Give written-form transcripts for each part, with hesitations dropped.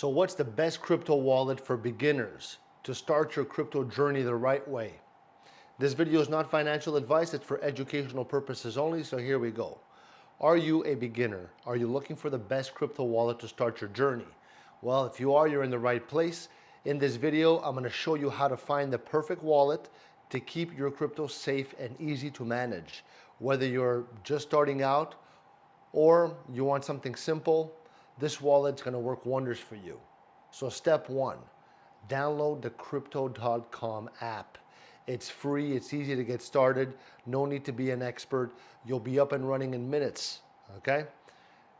So what's the best crypto wallet for beginners to start your crypto journey the right way? This video is not financial advice, it's for educational purposes only, so here we go. Are you a beginner? Are you looking for the best crypto wallet to start your journey? Well, if you are, you're in the right place. In this video, I'm going to show you how to find the perfect wallet to keep your crypto safe and easy to manage. Whether you're just starting out or you want something simple, this wallet's going to work wonders for you. So step one, download the Crypto.com app. It's free, it's easy to get started, no need to be an expert. You'll be up and running in minutes, okay?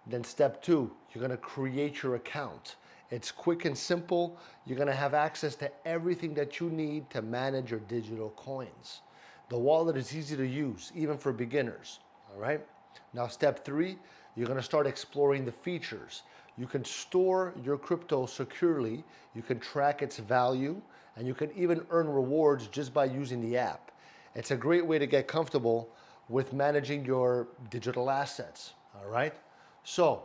Then step two, you're gonna create your account. It's quick and simple. You're gonna have access to everything that you need to manage your digital coins. The wallet is easy to use, even for beginners, all right? Now step three, you're gonna start exploring the features. You can store your crypto securely, you can track its value, and you can even earn rewards just by using the app. It's a great way to get comfortable with managing your digital assets, all right? So,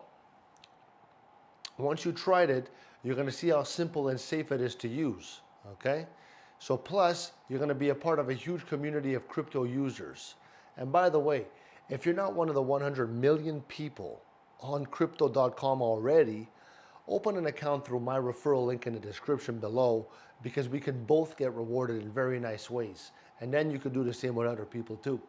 once you tried it, you're gonna see how simple and safe it is to use, okay? So plus, you're gonna be a part of a huge community of crypto users. And by the way, if you're not one of the 100 million people on Crypto.com already, open an account through my referral link in the description below because we can both get rewarded in very nice ways. And then you can do the same with other people too.